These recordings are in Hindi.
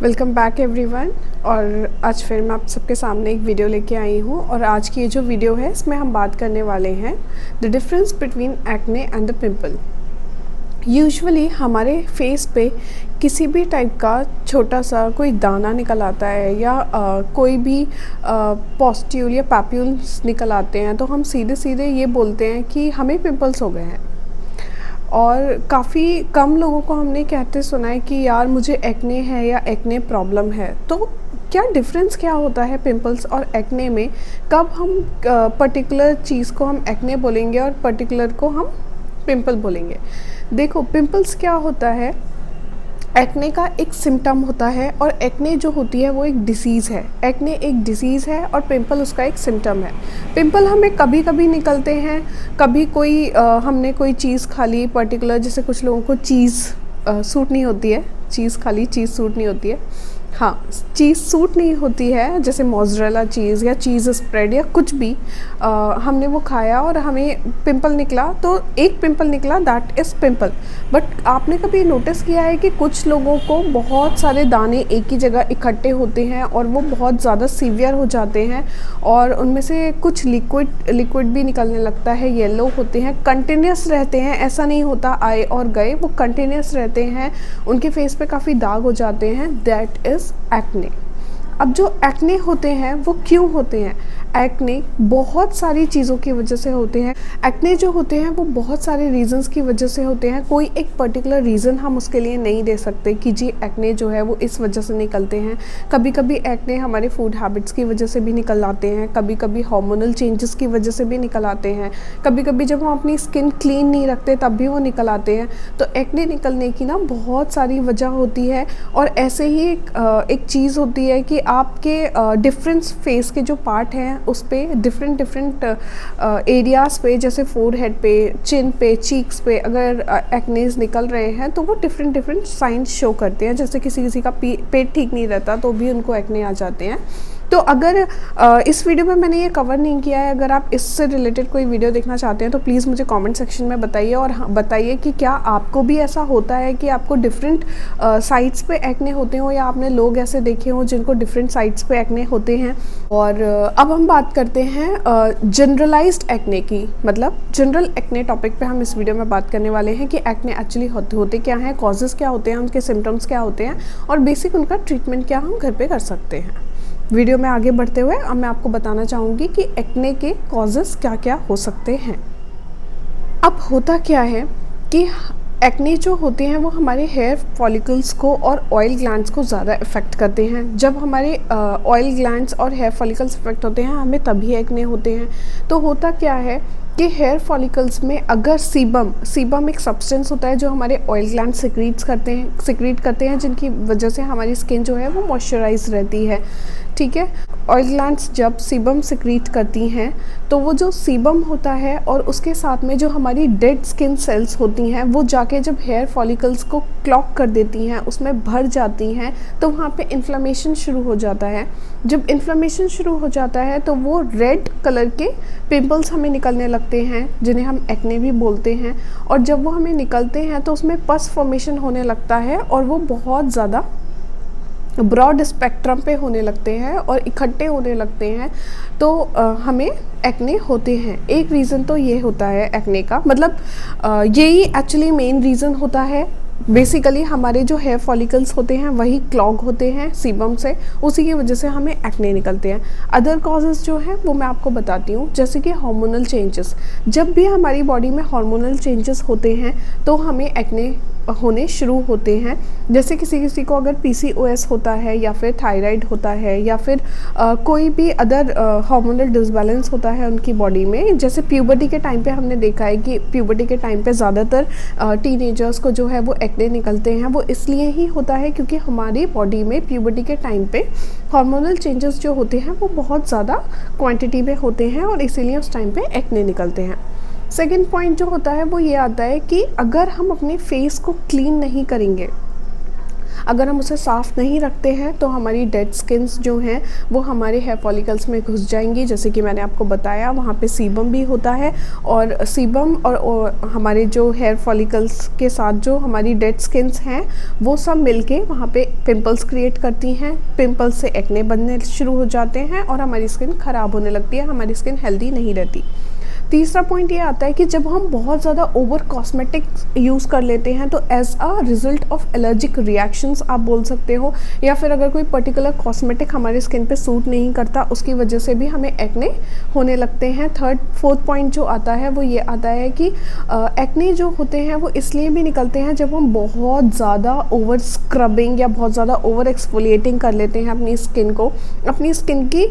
Welcome back everyone. और आज फिर मैं आप सबके सामने एक वीडियो लेके आई हूँ और आज की ये जो वीडियो है इसमें हम बात करने वाले हैं the difference between acne and the pimple. Usually हमारे फेस पे किसी भी टाइप का छोटा सा कोई दाना निकल आता है या कोई भी पॉस्ट्यूल या पैप्यूल्स निकल आते हैं तो हम सीधे सीधे ये बोलते हैं कि हमें पिंपल्स हो गए हैं। और काफ़ी कम लोगों को हमने कहते सुना है कि यार मुझे एक्ने है या एक्ने प्रॉब्लम है। तो क्या डिफरेंस क्या होता है पिंपल्स और एक्ने में? कब हम पर्टिकुलर चीज़ को हम एक्ने बोलेंगे और पर्टिकुलर को हम पिंपल बोलेंगे? देखो, पिंपल्स क्या होता है, एक्ने का एक सिम्टम होता है और एक्ने जो होती है वो एक डिसीज़ है। एक्ने एक डिसीज़ है और पिंपल उसका एक सिम्टम है। पिंपल हमें कभी कभी निकलते हैं, कभी कोई हमने कोई चीज़ खा ली पर्टिकुलर, जैसे कुछ लोगों को चीज़ सूट नहीं होती है, चीज़ खा ली, चीज़ सूट नहीं होती है। हाँ, चीज़ सूट नहीं होती है, जैसे मोज़रेला चीज़ या चीज़ स्प्रेड या कुछ भी हमने वो खाया और हमें पिंपल निकला, तो एक पिंपल निकला, दैट इज़ पिंपल। बट आपने कभी नोटिस किया है कि कुछ लोगों को बहुत सारे दाने एक ही जगह इकट्ठे होते हैं और वो बहुत ज़्यादा सीवियर हो जाते हैं और उनमें से कुछ लिक्विड भी निकलने लगता है, येलो होते हैं, कंटिन्यूस रहते हैं, ऐसा नहीं होता आए और गए, वो कंटिन्यूस रहते हैं, उनके फेस पे काफ़ी दाग हो जाते हैं, दैट इज़ एक्ने। अब जो एक्ने होते हैं वो क्यों होते हैं? एक्ने बहुत सारी चीज़ों की वजह से होते हैं। एक्ने जो होते हैं वो बहुत सारे रीज़न्स की वजह से होते हैं। कोई एक पर्टिकुलर रीज़न हम उसके लिए नहीं दे सकते कि जी एक्ने जो है वो इस वजह से निकलते हैं। कभी कभी एक्ने हमारे फूड हैबिट्स की वजह से भी निकल आते हैं, कभी कभी हार्मोनल चेंजेस की वजह से भी निकल आते हैं, कभी कभी जब हम अपनी स्किन क्लीन नहीं रखते तब भी वो निकल आते हैं। तो एक्ने निकलने की ना बहुत सारी वजह होती है। और ऐसे ही एक चीज़ होती है कि आपके डिफरेंट फेस के जो पार्ट हैं उस पे डिफरेंट एरियाज़ पे, जैसे फोरहेड पे, चिन पे, चीक्स पे अगर एक्नेज निकल रहे हैं तो वो डिफरेंट साइंस शो करते हैं। जैसे किसी का पेट ठीक नहीं रहता तो भी उनको एक्ने आ जाते हैं। तो अगर इस वीडियो में मैंने ये कवर नहीं किया है, अगर आप इससे रिलेटेड कोई वीडियो देखना चाहते हैं तो प्लीज़ मुझे कमेंट सेक्शन में बताइए और बताइए कि क्या आपको भी ऐसा होता है कि आपको डिफरेंट साइट्स पे एक्ने होते हो या आपने लोग ऐसे देखे हो जिनको डिफरेंट साइट्स पे एक्ने होते हैं। और अब हम बात करते हैं जनरलाइज्ड एक्ने की, मतलब जनरल एक्ने टॉपिक पे हम इस वीडियो में बात करने वाले हैं कि एक्ने एक्चुअली होते क्या हैं, कॉजेज़ क्या होते हैं, उनके सिम्टम्स क्या होते हैं और बेसिक उनका ट्रीटमेंट क्या हम घर पे कर सकते हैं। वीडियो में आगे बढ़ते हुए अब मैं आपको बताना चाहूँगी कि एक्ने के कॉजेज़ क्या क्या हो सकते हैं। अब होता क्या है कि एक्ने जो होते हैं वो हमारे हेयर फॉलिकल्स को और ऑयल ग्लैंड्स को ज़्यादा इफ़ेक्ट करते हैं। जब हमारे ऑयल ग्लैंड्स और हेयर फॉलिकल्स इफ़ेक्ट होते हैं हमें तभी एक्ने होते हैं। तो होता क्या है कि हेयर फॉलिकल्स में अगर सीबम एक सब्सटेंस होता है जो हमारे ऑयल ग्लैंड सिक्रीट करते हैं जिनकी वजह से हमारी स्किन जो है वो मॉइस्चराइज रहती है। ठीक है, ऑयल ग्लैंड्स जब सीबम सिक्रीट करती हैं तो वो जो सीबम होता है और उसके साथ में जो हमारी डेड स्किन सेल्स होती हैं वो जाके जब हेयर फॉलिकल्स को क्लॉग कर देती हैं, उसमें भर जाती हैं, तो वहाँ पे इन्फ्लेमेशन शुरू हो जाता है। जब इन्फ्लेमेशन शुरू हो जाता है तो वो रेड कलर के पिंपल्स हमें निकलने लगते हैं जिन्हें हम एक्ने भी बोलते हैं। और जब वो हमें निकलते हैं तो उसमें पस फॉर्मेशन होने लगता है और वो बहुत ज़्यादा ब्रॉड स्पेक्ट्रम पे होने लगते हैं और इकट्ठे होने लगते हैं, तो हमें एक्ने होते हैं। एक रीज़न तो ये होता है एक्ने का, मतलब यही एक्चुअली मेन रीज़न होता है। बेसिकली हमारे जो हेयर फॉलिकल्स होते हैं वही क्लॉग होते हैं सीबम से, उसी की वजह से हमें एक्ने निकलते हैं। अदर कॉजेज़ जो हैं वो मैं आपको बताती हूँ, जैसे कि हार्मोनल चेंजेस। जब भी हमारी बॉडी में हार्मोनल चेंजेस होते हैं तो हमें एक्ने होने शुरू होते हैं। जैसे किसी को अगर PCOS होता है या फिर थायराइड होता है या फिर कोई भी अदर हार्मोनल डिसबैलेंस होता है उनकी बॉडी में। जैसे प्यूबर्टी के टाइम पे हमने देखा है कि प्यूबर्टी के टाइम पे ज़्यादातर टीनेजर्स को जो है वो एक्ने निकलते हैं। वो इसलिए ही होता है क्योंकि हमारी बॉडी में प्यूबर्टी के टाइम पे हार्मोनल चेंजेस जो होते हैं वो बहुत ज़्यादा क्वांटिटी में होते हैं और इसीलिए उस टाइम पे एक्ने निकलते हैं। सेकेंड पॉइंट जो होता है वो ये आता है कि अगर हम अपने फेस को क्लीन नहीं करेंगे, अगर हम उसे साफ़ नहीं रखते हैं तो हमारी डेड स्किन्स जो हैं वो हमारे हेयर फॉलिकल्स में घुस जाएंगी। जैसे कि मैंने आपको बताया, वहाँ पे सीबम भी होता है, और सीबम और हमारे जो हेयर फॉलिकल्स के साथ जो हमारी डेड स्किन्स हैं वो सब मिलके वहाँ पे पिंपल्स क्रिएट करती हैं। पिंपल्स से एक्ने बनने शुरू हो जाते हैं और हमारी स्किन ख़राब होने लगती है, हमारी स्किन हेल्दी नहीं रहती। तीसरा पॉइंट ये आता है कि जब हम बहुत ज़्यादा ओवर कॉस्मेटिक्स यूज़ कर लेते हैं तो as a result of allergic reactions आप बोल सकते हो, या फिर अगर कोई पर्टिकुलर कॉस्मेटिक हमारी स्किन पे सूट नहीं करता उसकी वजह से भी हमें एक्ने होने लगते हैं। फोर्थ पॉइंट जो आता है वो ये आता है कि एक्ने जो होते हैं वो इसलिए भी निकलते हैं जब हम बहुत ज़्यादा ओवर स्क्रबिंग या बहुत ज़्यादा ओवर एक्सफोलिएटिंग कर लेते हैं अपनी स्किन को। अपनी स्किन की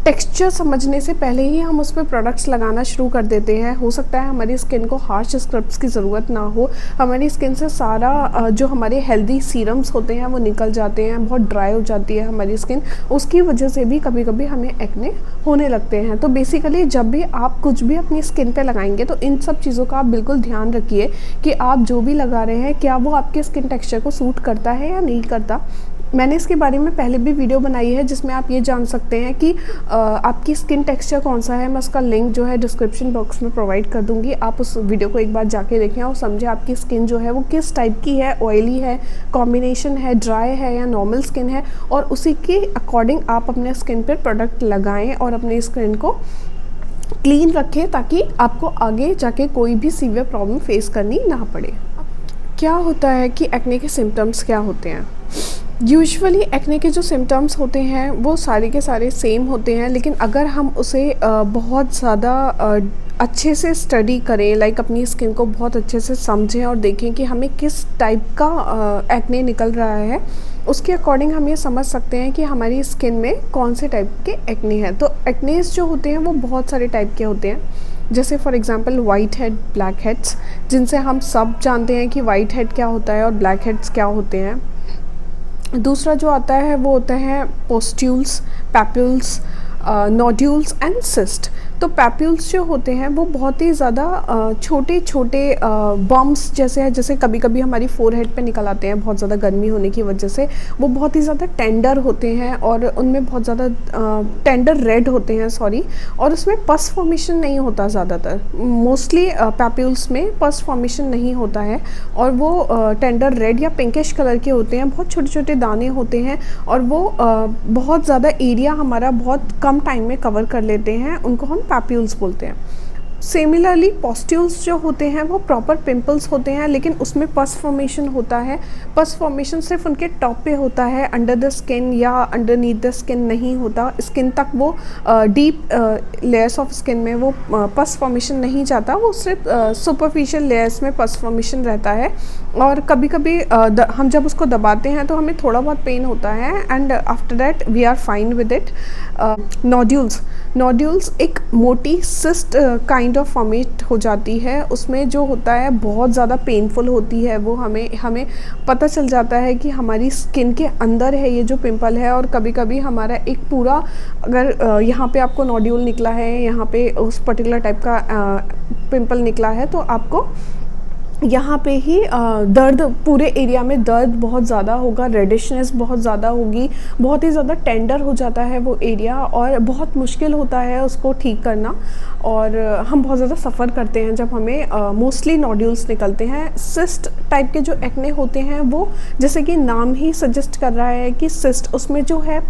टेक्स्चर समझने से पहले ही हम उस पर प्रोडक्ट्स लगाना शुरू कर देते हैं। हो सकता है हमारी स्किन को हार्श स्क्रब्स की ज़रूरत ना हो, हमारी स्किन से सारा जो हमारे हेल्दी सीरम्स होते हैं वो निकल जाते हैं, बहुत ड्राई हो जाती है हमारी स्किन, उसकी वजह से भी कभी कभी हमें एक्ने होने लगते हैं। तो बेसिकली जब भी आप कुछ भी अपनी स्किन पे लगाएंगे तो इन सब चीज़ों का आप बिल्कुल ध्यान रखिए कि आप जो भी लगा रहे हैं क्या वो आपके स्किन टेक्सचर को सूट करता है या नहीं करता। मैंने इसके बारे में पहले भी वीडियो बनाई है जिसमें आप ये जान सकते हैं कि आपकी स्किन टेक्सचर कौन सा है। मैं उसका लिंक जो है डिस्क्रिप्शन बॉक्स में प्रोवाइड कर दूंगी, आप उस वीडियो को एक बार जाके देखें और समझें आपकी स्किन जो है वो किस टाइप की है, ऑयली है, कॉम्बिनेशन है, ड्राई है या नॉर्मल स्किन है, और उसी के अकॉर्डिंग आप अपने स्किन पर प्रोडक्ट लगाएँ और अपनी स्किन को क्लीन रखें ताकि आपको आगे जाके कोई भी सीवियर प्रॉब्लम फेस करनी ना पड़े। क्या होता है कि एक्ने के सिम्टम्स क्या होते हैं? यूजुअली एक्ने के जो सिम्टम्स होते हैं वो सारे के सारे सेम होते हैं, लेकिन अगर हम उसे बहुत ज़्यादा अच्छे से स्टडी करें, लाइक अपनी स्किन को बहुत अच्छे से समझें और देखें कि हमें किस टाइप का एक्ने निकल रहा है, उसके अकॉर्डिंग हम ये समझ सकते हैं कि हमारी स्किन में कौन से टाइप के एक्ने हैं। तो एक्नेस जो होते हैं वो बहुत सारे टाइप के होते हैं, जैसे for example white head, black heads, जिनसे हम सब जानते हैं कि वाइट हेड क्या होता है और ब्लैक हेड्स क्या होते हैं। दूसरा जो आता है वो होता है पोस्ट्यूल्स, पैप्यूल्स, नोड्यूल्स एंड सिस्ट। तो पैप्यूल्स जो होते हैं वो बहुत ही ज़्यादा छोटे छोटे बम्प्स जैसे है, जैसे कभी कभी हमारी फोरहेड पे निकल आते हैं बहुत ज़्यादा गर्मी होने की वजह से। वो बहुत ही ज़्यादा टेंडर होते हैं और उनमें बहुत ज़्यादा टेंडर रेड होते हैं, और उसमें पस फॉर्मेशन नहीं होता ज़्यादातर। मोस्टली पैप्यूल्स में पस फॉर्मेशन नहीं होता है और वो टेंडर रेड या पिंकिश कलर के होते हैं, बहुत छोटे छोटे दाने होते हैं और वो बहुत ज़्यादा एरिया हमारा बहुत कम टाइम में कवर कर लेते हैं, उनको हम पैप्यूल्स बोलते हैं। सिमिलरली पॉस्ट्यूल्स जो होते हैं वो प्रॉपर पिंपल्स होते हैं, लेकिन उसमें पस फॉर्मेशन होता है। पस फॉर्मेशन सिर्फ उनके टॉप पे होता है, अंडर द स्किन या अंडरनीथ द स्किन नहीं होता। स्किन तक वो डीप लेयर्स ऑफ स्किन में वो पस फॉर्मेशन नहीं जाता, वो सिर्फ सुपरफिशियल लेयर्स में पस फॉर्मेशन रहता है। और कभी कभी हम जब उसको दबाते हैं तो हमें थोड़ा बहुत पेन होता है and after that we are fine with it. Nodules एक मोटी सिस्ट काइंड ऑफ फॉर्मेट हो जाती है, उसमें जो होता है बहुत ज़्यादा पेनफुल होती है। वो हमें पता चल जाता है कि हमारी स्किन के अंदर है ये जो पिंपल है, और कभी कभी हमारा एक पूरा, अगर यहाँ पे आपको नोड्यूल निकला है, यहाँ पे उस पर्टिकुलर टाइप का पिंपल निकला है, तो आपको यहाँ पे ही दर्द, पूरे एरिया में दर्द बहुत ज़्यादा होगा, रेडिशनेस बहुत ज़्यादा होगी, बहुत ही ज़्यादा टेंडर हो जाता है वो एरिया और बहुत मुश्किल होता है उसको ठीक करना, और हम बहुत ज़्यादा सफ़र करते हैं जब हमें मोस्टली नोड्यूल्स निकलते हैं। सिस्ट टाइप के जो एक्ने होते हैं वो, जैसे कि नाम ही सजेस्ट कर रहा है कि सिस्ट, उसमें जो है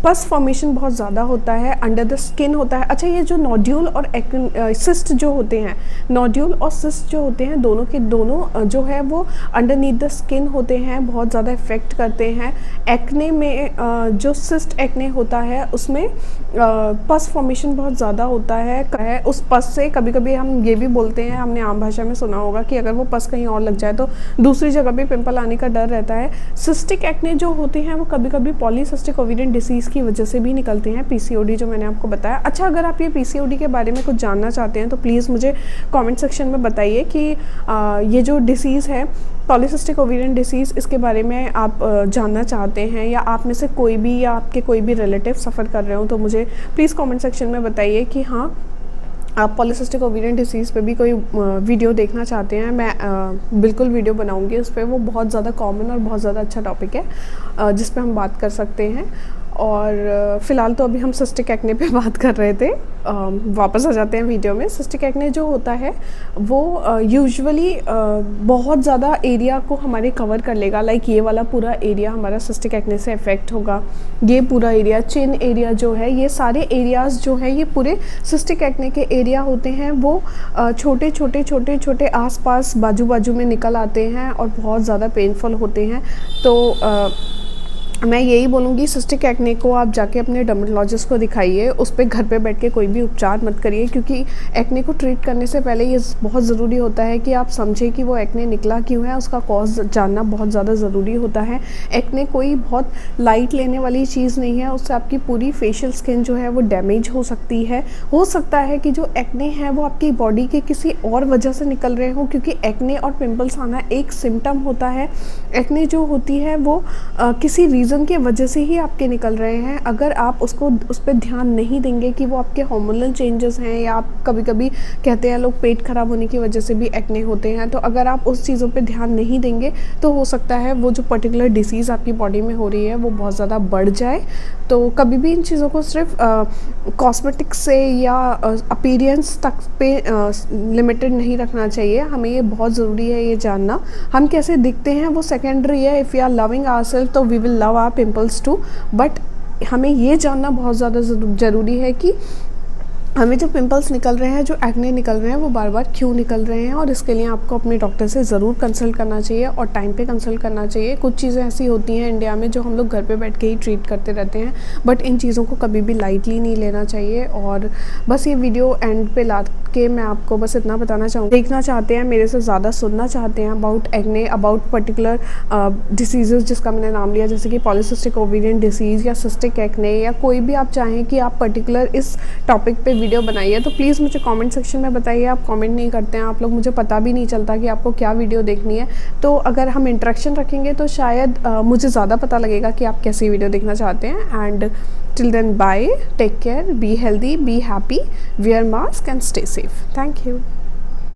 पस फॉर्मेशन बहुत ज़्यादा होता है, अंडर द स्किन होता है। अच्छा, ये जो नोड्यूल और सिस्ट जो होते हैं, नोड्यूल और सिस्ट जो होते हैं, दोनों के दोनों जो है वो अंडरनीथ द स्किन होते हैं, बहुत ज़्यादा इफेक्ट करते हैं। एक्ने में जो सिस्ट एक्ने होता है उसमें पस फॉर्मेशन बहुत ज़्यादा होता है। उस पस से कभी कभी हम ये भी बोलते हैं, हमने आम भाषा में सुना होगा कि अगर वो पस कहीं और लग जाए तो दूसरी जगह पे पिंपल आने का डर रहता है। सिस्टिक एक्ने जो होते हैं वो कभी कभी पॉलीसिस्टिक ओवेरियन डिसीज़ की वजह से भी निकलते हैं, पीसीओडी जो मैंने आपको बताया। अच्छा, अगर आप ये पीसीओडी के बारे में कुछ जानना चाहते हैं तो प्लीज़ मुझे कमेंट सेक्शन में बताइए कि ये जो डिसीज़ है पॉलीसिस्टिक ओवेरियन डिसीज़, इसके बारे में आप जानना चाहते हैं, या आप में से कोई भी या आपके कोई भी रिलेटिव सफ़र कर रहे हो तो मुझे प्लीज़ कमेंट सेक्शन में बताइए कि हाँ आप पॉलीसिस्टिक ओवेरियन डिसीज़ पे भी कोई वीडियो देखना चाहते हैं, मैं बिल्कुल वीडियो बनाऊंगी उस पर। वो बहुत ज़्यादा कॉमन और बहुत ज़्यादा अच्छा टॉपिक है जिस पे हम बात कर सकते हैं। और फ़िलहाल तो अभी हम सिस्टिक एक्ने पे बात कर रहे थे। वापस आ जाते हैं वीडियो में। सिस्टिक एक्ने जो होता है वो यूजुअली बहुत ज़्यादा एरिया को हमारे कवर कर लेगा। लाइक ये वाला पूरा एरिया हमारा सिस्टिक एक्ने से अफेक्ट होगा। ये पूरा एरिया, चिन एरिया जो है, ये सारे एरियाज़ जो है ये पूरे सिस्टिक एक्ने के एरिया होते हैं। वो छोटे छोटे छोटे छोटे आसपास बाजू बाजू में निकल आते हैं और बहुत ज़्यादा पेनफुल होते हैं। तो मैं यही बोलूँगी, सिस्टिक एक्ने को आप जाके अपने डर्मेटोलॉजिस्ट को दिखाइए। उस पर घर पे बैठ के कोई भी उपचार मत करिए, क्योंकि एक्ने को ट्रीट करने से पहले ये बहुत ज़रूरी होता है कि आप समझें कि वो एक्ने निकला क्यों है। उसका कॉज जानना बहुत ज़्यादा ज़रूरी होता है। एक्ने कोई बहुत लाइट लेने वाली चीज़ नहीं है। उससे आपकी पूरी फेशियल स्किन जो है वो डैमेज हो सकती है। हो सकता है कि जो एक्ने है वो आपकी बॉडी के किसी और वजह से निकल रहे हो, क्योंकि एक्ने और पिम्पल्स आना एक सिम्टम होता है। एक्ने जो होती है वो किसी रीज़न की वजह से ही आपके निकल रहे हैं। अगर आप उस पर ध्यान नहीं देंगे कि वो आपके हार्मोनल चेंजेस हैं, या आप कभी कभी कहते हैं लोग पेट खराब होने की वजह से भी एक्ने होते हैं, तो अगर आप उस चीज़ों पे ध्यान नहीं देंगे तो हो सकता है वो जो पर्टिकुलर डिसीज़ आपकी बॉडी में हो रही है वो बहुत ज़्यादा बढ़ जाए। तो कभी भी इन चीज़ों को सिर्फ कॉस्मेटिक्स से या अपीयरेंस तक पे लिमिटेड नहीं रखना चाहिए। हमें ये बहुत ज़रूरी है ये जानना। हम कैसे दिखते हैं वो सेकेंडरी है। If you are loving ourselves तो we will love our pimples too. But हमें ये जानना बहुत ज़्यादा ज़रूरी है कि हमें जो पिंपल्स निकल रहे हैं, जो एक्ने निकल रहे हैं, वो बार बार क्यों निकल रहे हैं। और इसके लिए आपको अपने डॉक्टर से ज़रूर कंसल्ट करना चाहिए और टाइम पे कंसल्ट करना चाहिए। कुछ चीज़ें ऐसी होती हैं इंडिया में जो हम लोग घर पे बैठ के ही ट्रीट करते रहते हैं, बट इन चीज़ों को कभी भी लाइटली नहीं लेना चाहिए। और बस ये वीडियो एंड पे ला के मैं आपको बस इतना बताना चाहूँगी, देखना चाहते हैं मेरे से ज़्यादा सुनना चाहते हैं about acne, about particular disease जिसका मैंने नाम लिया, जैसे कि पॉलीसिस्टिक ओवेरियन डिसीज़ या सिस्टिक एक्ने, या कोई भी आप चाहें कि आप पर्टिकुलर इस टॉपिक पे वीडियो बनाइए, तो प्लीज़ मुझे कमेंट सेक्शन में बताइए। आप कमेंट नहीं करते हैं आप लोग, मुझे पता भी नहीं चलता कि आपको क्या वीडियो देखनी है। तो अगर हम इंटरेक्शन रखेंगे तो शायद मुझे ज़्यादा पता लगेगा कि आप कैसी वीडियो देखना चाहते हैं। And till then, bye, take care, be healthy, be happy, wear mask and stay safe. Thank you.